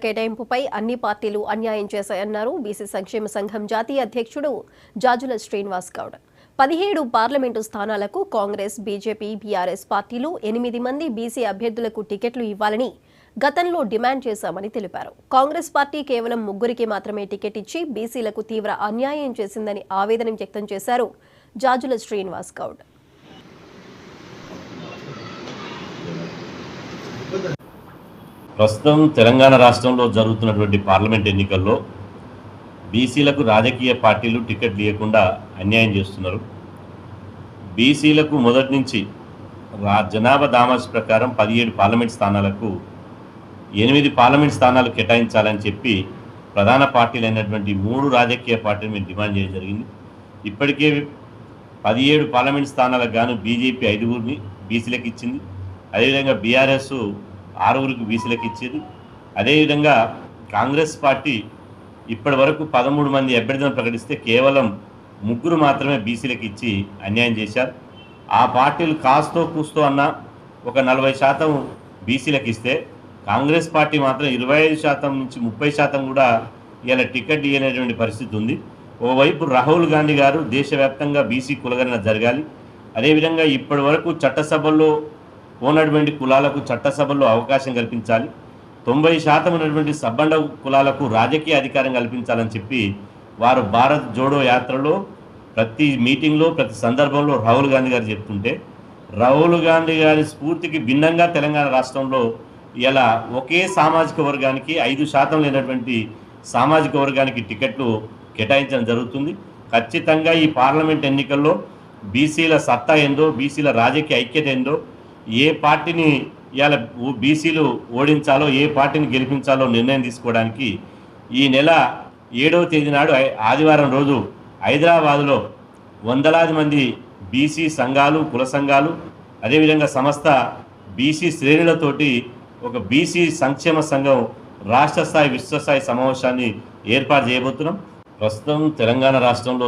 కేటాయింపుపై అన్ని పార్టీలు అన్యాయం చేశాయన్నారు బీసీ సంక్షేమ సంఘం జాతీయ అధ్యక్షుడు జాజుల శ్రీనివాస్ గౌడ్. 17 పార్లమెంటు స్థానాలకు కాంగ్రెస్, బీజేపీ, బీఆర్ఎస్ పార్టీలు 8 మంది బీసీ అభ్యర్థులకు టికెట్లు ఇవ్వాలని గతంలో డిమాండ్ చేశామని తెలిపారు. కాంగ్రెస్ పార్టీ కేవలం 3కి మాత్రమే టికెట్ ఇచ్చి బీసీలకు తీవ్ర అన్యాయం చేసిందని ఆవేదన వ్యక్తం చేశారు జాజుల శ్రీనివాస్ గౌడ్. ప్రస్తుతం తెలంగాణ రాష్ట్రంలో జరుగుతున్నటువంటి పార్లమెంట్ ఎన్నికల్లో బీసీలకు రాజకీయ పార్టీలు టికెట్ ఇవ్వకుండా అన్యాయం చేస్తున్నారు. బీసీలకు మొదటి నుంచి జనాభా దామాష ప్రకారం 17 పార్లమెంట్ స్థానాలకు 8 పార్లమెంట్ స్థానాలు కేటాయించాలని చెప్పి ప్రధాన పార్టీలు అయినటువంటి 3 రాజకీయ పార్టీలు మేము డిమాండ్ చేయడం జరిగింది. ఇప్పటికే 17 పార్లమెంట్ స్థానాలకు గాను బీజేపీ 5గురిని బీసీలకు ఇచ్చింది. అదేవిధంగా బీఆర్ఎస్ 6గురికి బీసీలకు ఇచ్చేది. అదేవిధంగా కాంగ్రెస్ పార్టీ ఇప్పటి వరకు 13 మంది అభ్యర్థులను ప్రకటిస్తే కేవలం 3 మాత్రమే బీసీలకు ఇచ్చి అన్యాయం చేశారు. ఆ పార్టీలు కాస్తో కూస్తో అన్న ఒక 40% బీసీలకు ఇస్తే కాంగ్రెస్ పార్టీ మాత్రం 25% నుంచి 30% కూడా ఇలా టికెట్ ఇవ్వనేటువంటి పరిస్థితి ఉంది. ఓవైపు రాహుల్ గాంధీ గారు దేశవ్యాప్తంగా బీసీ కులగణన జరగాలి, అదేవిధంగా ఇప్పటి వరకు చట్టసభల్లో ఉన్నటువంటి కులాలకు చట్టసభల్లో అవకాశం కల్పించాలి, 90% ఉన్నటువంటి సబ్బండ కులాలకు రాజకీయ అధికారం కల్పించాలని చెప్పి వారు భారత్ జోడో యాత్రలో ప్రతి మీటింగ్లో ప్రతి సందర్భంలో రాహుల్ గాంధీ గారు చెప్తుంటే, రాహుల్ గాంధీ గారి స్ఫూర్తికి భిన్నంగా తెలంగాణ రాష్ట్రంలో ఇలా ఒకే సామాజిక వర్గానికి 5% లేనటువంటి సామాజిక వర్గానికి టికెట్లు కేటాయించడం జరుగుతుంది. ఖచ్చితంగా ఈ పార్లమెంట్ ఎన్నికల్లో బీసీల సత్తా ఏందో, బీసీల రాజకీయ ఐక్యత ఏందో, ఏ పార్టీని ఇవాళ బీసీలు ఓడించాలో, ఏ పార్టీని గెలిపించాలో నిర్ణయం తీసుకోవడానికి ఈ నెల 7వ తేదీ నాడు ఆదివారం రోజు హైదరాబాదులో వందలాది మంది బీసీ సంఘాలు, కుల సంఘాలు, అదేవిధంగా సమస్త బీసీ శ్రేణులతోటి ఒక బీసీ సంక్షేమ సంఘం రాష్ట్ర స్థాయి, విశ్వస్థాయి సమావేశాన్ని ఏర్పాటు చేయబోతున్నాం. ప్రస్తుతం తెలంగాణ రాష్ట్రంలో